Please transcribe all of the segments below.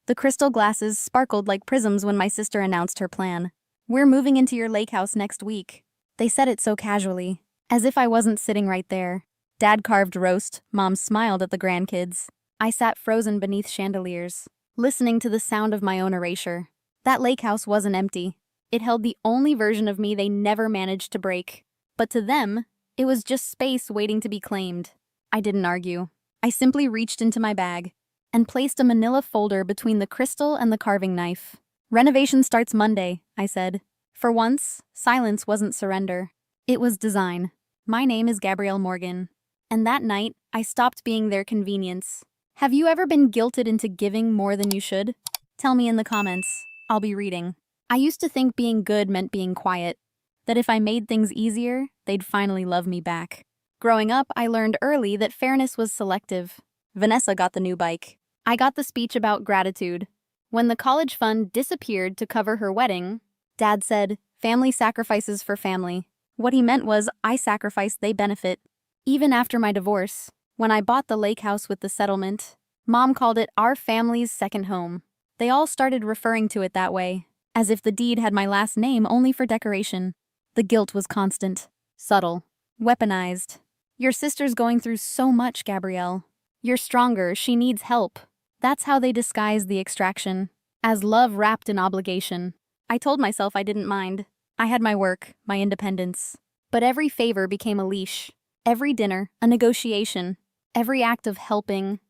The crystal glasses sparkled like prisms when my sister announced her plan. "We're moving into your lake house next week." They said it so casually, as if I wasn't sitting right there. Dad carved roast, Mom smiled at the grandkids. I sat frozen beneath chandeliers, listening to the sound of my own erasure. That lake house wasn't empty. It held the only version of me they never managed to break. But to them, it was just space waiting to be claimed. I didn't argue. I simply reached into my bag and placed a manila folder between the crystal and the carving knife. "Renovation starts Monday," I said. For once, silence wasn't surrender. It was design. My name is Gabrielle Morgan. And that night, I stopped being their convenience. Have you ever been guilted into giving more than you should? Tell me in the comments. I'll be reading. I used to think being good meant being quiet, that if I made things easier, they'd finally love me back. Growing up, I learned early that fairness was selective. Vanessa got the new bike. I got the speech about gratitude. When the college fund disappeared to cover her wedding, Dad said, "Family sacrifices for family." What he meant was, I sacrifice, they benefit. Even after my divorce, when I bought the lake house with the settlement, Mom called it our family's second home. They all started referring to it that way, as if the deed had my last name only for decoration. The guilt was constant, subtle, weaponized. "Your sister's going through so much, Gabrielle. You're stronger, she needs help." That's how they disguised the extraction, as love wrapped in obligation. I told myself I didn't mind. I had my work, my independence. But every favor became a leash. Every dinner, a negotiation. Every act of helping,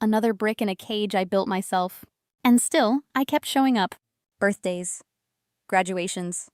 another brick in a cage I built myself. And still, I kept showing up. Birthdays. Graduations.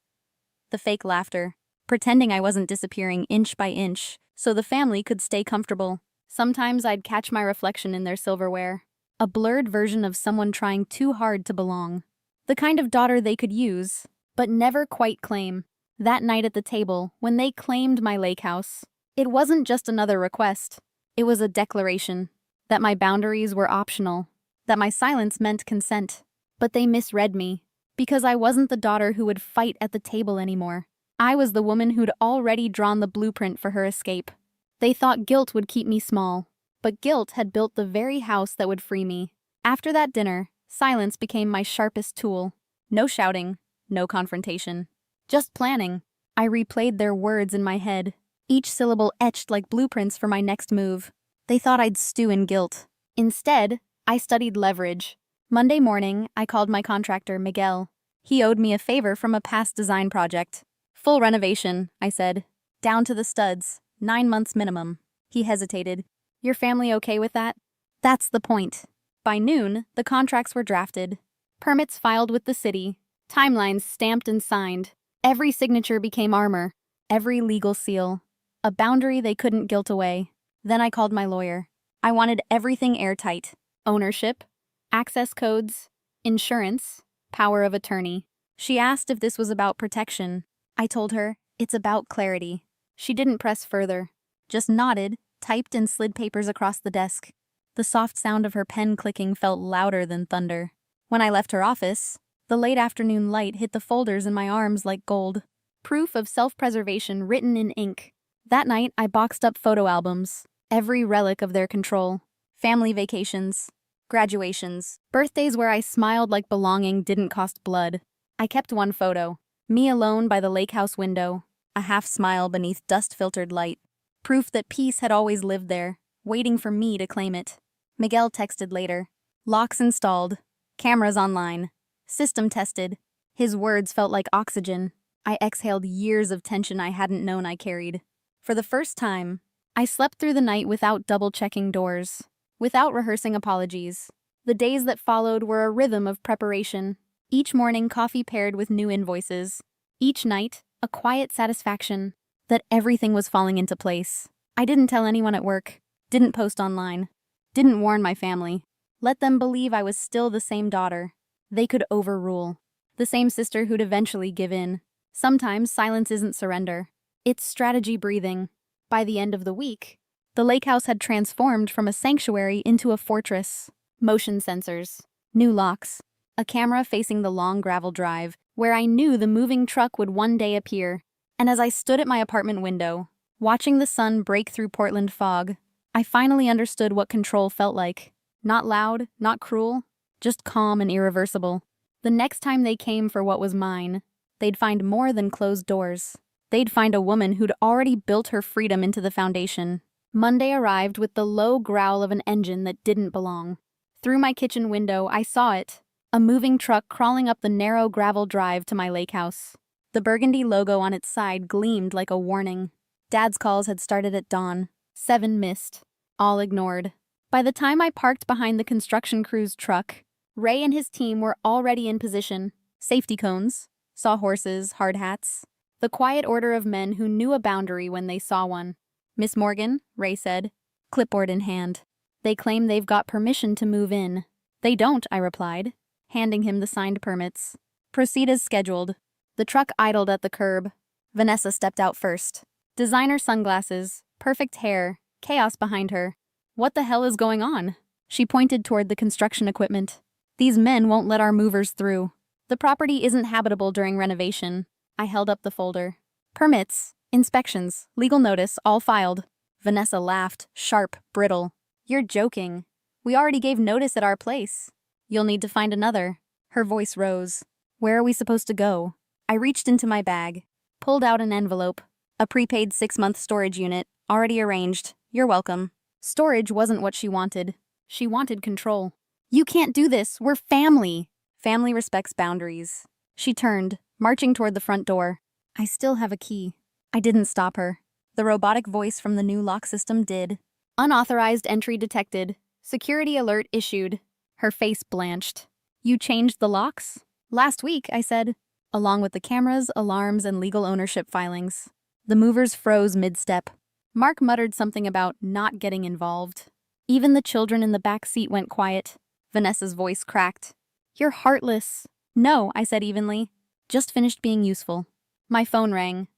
The fake laughter. Pretending I wasn't disappearing inch by inch, so the family could stay comfortable. Sometimes I'd catch my reflection in their silverware. A blurred version of someone trying too hard to belong. The kind of daughter they could use, but never quite claim. That night at the table, when they claimed my lake house, it wasn't just another request. It was a declaration that my boundaries were optional, that my silence meant consent. But they misread me, because I wasn't the daughter who would fight at the table anymore. I was the woman who'd already drawn the blueprint for her escape. They thought guilt would keep me small, but guilt had built the very house that would free me. After that dinner, silence became my sharpest tool. No shouting, no confrontation. Just planning. I replayed their words in my head, each syllable etched like blueprints for my next move. They thought I'd stew in guilt. Instead, I studied leverage. Monday morning, I called my contractor, Miguel. He owed me a favor from a past design project. "Full renovation," I said. "Down to the studs, 9 months minimum." He hesitated. "Your family okay with that?" That's the point. By noon, the contracts were drafted. Permits filed with the city. Timelines stamped and signed. Every signature became armor. Every legal seal. A boundary they couldn't guilt away. Then I called my lawyer. I wanted everything airtight. Ownership, access codes, insurance, power of attorney. She asked if this was about protection. I told her, it's about clarity. She didn't press further. Just nodded, typed and slid papers across the desk. The soft sound of her pen clicking felt louder than thunder. When I left her office, the late afternoon light hit the folders in my arms like gold. Proof of self-preservation written in ink. That night, I boxed up photo albums, every relic of their control. Family vacations, graduations, birthdays where I smiled like belonging didn't cost blood. I kept one photo, me alone by the lake house window, a half smile beneath dust-filtered light. Proof that peace had always lived there, waiting for me to claim it. Miguel texted later. Locks installed. Cameras online. System tested. His words felt like oxygen. I exhaled years of tension I hadn't known I carried. For the first time, I slept through the night without double-checking doors, without rehearsing apologies. The days that followed were a rhythm of preparation. Each morning, coffee paired with new invoices. Each night, a quiet satisfaction that everything was falling into place. I didn't tell anyone at work, didn't post online, didn't warn my family. Let them believe I was still the same daughter. They could overrule. The same sister who'd eventually give in. Sometimes silence isn't surrender. It's strategy breathing. By the end of the week, the lake house had transformed from a sanctuary into a fortress. Motion sensors, new locks, a camera facing the long gravel drive, where I knew the moving truck would one day appear. And as I stood at my apartment window, watching the sun break through Portland fog, I finally understood what control felt like. Not loud, not cruel, just calm and irreversible. The next time they came for what was mine, they'd find more than closed doors. They'd find a woman who'd already built her freedom into the foundation. Monday arrived with the low growl of an engine that didn't belong. Through my kitchen window, I saw it, a moving truck crawling up the narrow gravel drive to my Lakehouse. The burgundy logo on its side gleamed like a warning. Dad's calls had started at dawn. 7 missed. All ignored. By the time I parked behind the construction crew's truck, Ray and his team were already in position. Safety cones, sawhorses, hard hats. The quiet order of men who knew a boundary when they saw one. "Miss Morgan," Ray said, clipboard in hand. "They claim they've got permission to move in." "They don't," I replied, handing him the signed permits. "Proceed as scheduled." The truck idled at the curb. Vanessa stepped out first. Designer sunglasses, perfect hair, chaos behind her. "What the hell is going on?" She pointed toward the construction equipment. "These men won't let our movers through. The property isn't habitable during renovation." I held up the folder. "Permits, inspections, legal notice, all filed." Vanessa laughed, sharp, brittle. "You're joking. We already gave notice at our place. You'll need to find another." Her voice rose. "Where are we supposed to go?" I reached into my bag, pulled out an envelope. A prepaid 6-month storage unit, already arranged. "You're welcome." Storage wasn't what she wanted. She wanted control. "You can't do this. We're family." Family respects boundaries. She turned, marching toward the front door. "I still have a key." I didn't stop her. The robotic voice from the new lock system did. "Unauthorized entry detected. Security alert issued." Her face blanched. "You changed the locks?" "Last week," I said, along with the cameras, alarms, and legal ownership filings. The movers froze mid-step. Mark muttered something about not getting involved. Even the children in the back seat went quiet. Vanessa's voice cracked. "You're heartless." "No," I said evenly. "Just finished being useful." My phone rang.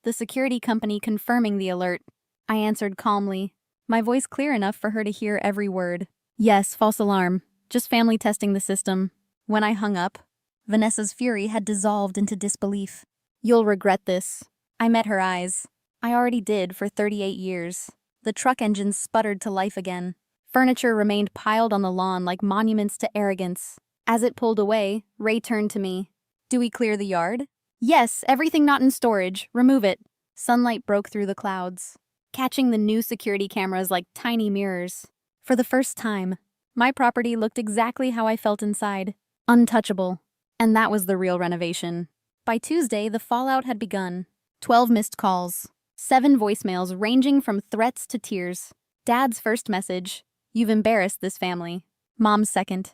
The security company confirming the alert. I answered calmly, my voice clear enough for her to hear every word. "Yes, false alarm. Just family testing the system." When I hung up, Vanessa's fury had dissolved into disbelief. "You'll regret this." I met her eyes. I already did for 38 years. The truck engine sputtered to life again. Furniture remained piled on the lawn like monuments to arrogance. As it pulled away, Ray turned to me. "Do we clear the yard?" "Yes, everything not in storage. Remove it." Sunlight broke through the clouds, catching the new security cameras like tiny mirrors. For the first time, my property looked exactly how I felt inside. Untouchable. And that was the real renovation. By Tuesday, the fallout had begun. 12 missed calls. 7 voicemails ranging from threats to tears. Dad's first message, "You've embarrassed this family." Mom's second,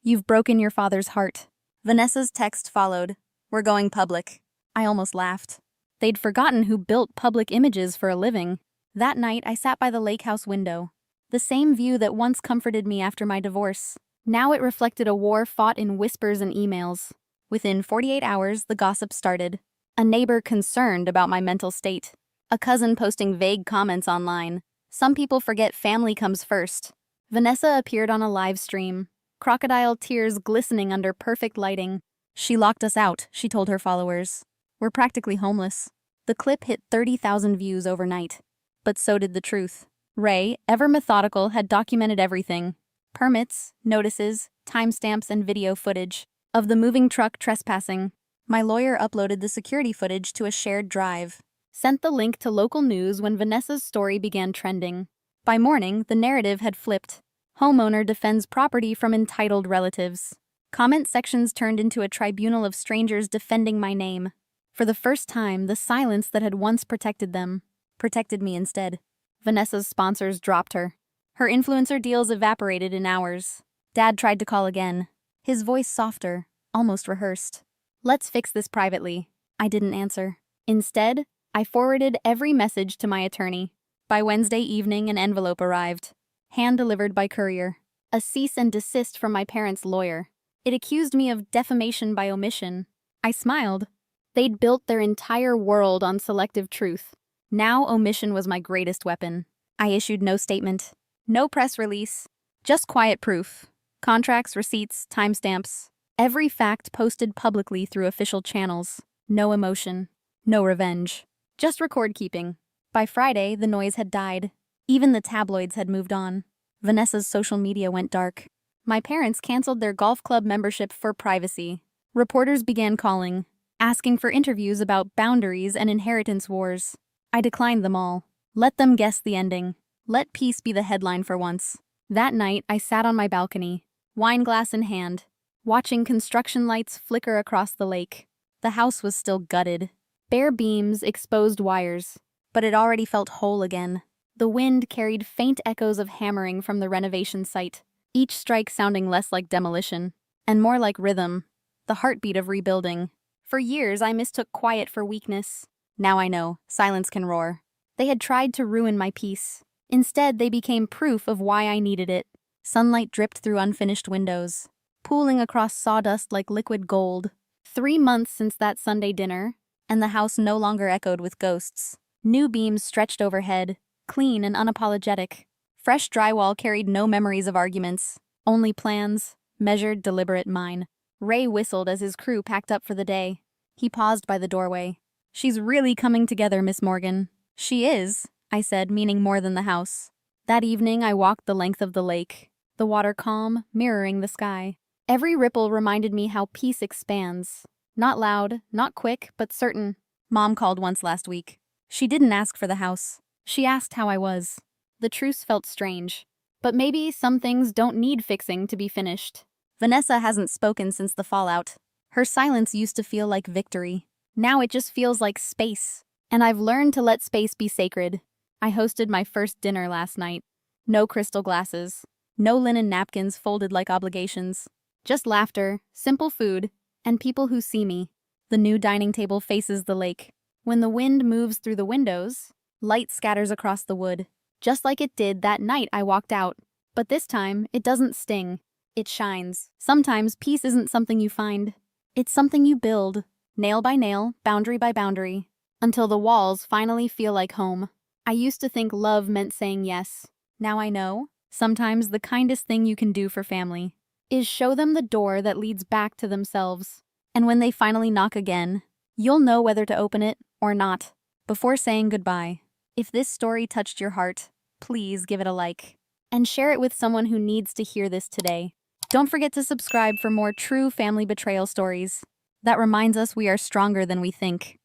"You've broken your father's heart." Vanessa's text followed, "We're going public." I almost laughed. They'd forgotten who built public images for a living. That night, I sat by the Lakehouse window. The same view that once comforted me after my divorce. Now it reflected a war fought in whispers and emails. Within 48 hours, the gossip started. A neighbor concerned about my mental state. A cousin posting vague comments online. Some people forget family comes first. Vanessa appeared on a live stream, crocodile tears glistening under perfect lighting. "She locked us out," she told her followers. "We're practically homeless." The clip hit 30,000 views overnight. But so did the truth. Ray, ever methodical, had documented everything. Permits, notices, timestamps, and video footage of the moving truck trespassing. My lawyer uploaded the security footage to a shared drive. Sent the link to local news when Vanessa's story began trending. By morning, the narrative had flipped. Homeowner defends property from entitled relatives. Comment sections turned into a tribunal of strangers defending my name. For the first time, the silence that had once protected them protected me instead. Vanessa's sponsors dropped her. Her influencer deals evaporated in hours. Dad tried to call again, his voice softer, almost rehearsed. "Let's fix this privately." I didn't answer. Instead, I forwarded every message to my attorney. By Wednesday evening, an envelope arrived, hand-delivered by courier. A cease and desist from my parents' lawyer. It accused me of defamation by omission. I smiled. They'd built their entire world on selective truth. Now omission was my greatest weapon. I issued no statement, no press release, just quiet proof. Contracts, receipts, timestamps. Every fact posted publicly through official channels. No emotion, no revenge. Just record keeping. By Friday, the noise had died. Even the tabloids had moved on. Vanessa's social media went dark. My parents canceled their golf club membership for privacy. Reporters began calling, asking for interviews about boundaries and inheritance wars. I declined them all. Let them guess the ending. Let peace be the headline for once. That night, I sat on my balcony, wine glass in hand, watching construction lights flicker across the lake. The house was still gutted. Bare beams, exposed wires. But it already felt whole again. The wind carried faint echoes of hammering from the renovation site, each strike sounding less like demolition, and more like rhythm, the heartbeat of rebuilding. For years, I mistook quiet for weakness. Now I know, silence can roar. They had tried to ruin my peace. Instead, they became proof of why I needed it. Sunlight dripped through unfinished windows, pooling across sawdust like liquid gold. 3 months since that Sunday dinner, and the house no longer echoed with ghosts. New beams stretched overhead, clean and unapologetic. Fresh drywall carried no memories of arguments, only plans, measured, deliberate mine. Ray whistled as his crew packed up for the day. He paused by the doorway. "She's really coming together, Miss Morgan." "She is," I said, meaning more than the house. That evening, I walked the length of the lake, the water calm, mirroring the sky. Every ripple reminded me how peace expands. Not loud, not quick, but certain. Mom called once last week. She didn't ask for the house. She asked how I was. The truce felt strange. But maybe some things don't need fixing to be finished. Vanessa hasn't spoken since the fallout. Her silence used to feel like victory. Now it just feels like space. And I've learned to let space be sacred. I hosted my first dinner last night. No crystal glasses. No linen napkins folded like obligations. Just laughter, simple food, and people who see me. The new dining table faces the lake. When the wind moves through the windows, light scatters across the wood, just like it did that night I walked out. But this time, it doesn't sting. It shines. Sometimes peace isn't something you find. It's something you build, nail by nail, boundary by boundary, until the walls finally feel like home. I used to think love meant saying yes. Now I know, sometimes the kindest thing you can do for family is show them the door that leads back to themselves. And when they finally knock again, you'll know whether to open it or not. Before saying goodbye, if this story touched your heart, please give it a like. And share it with someone who needs to hear this today. Don't forget to subscribe for more true family betrayal stories. That reminds us we are stronger than we think.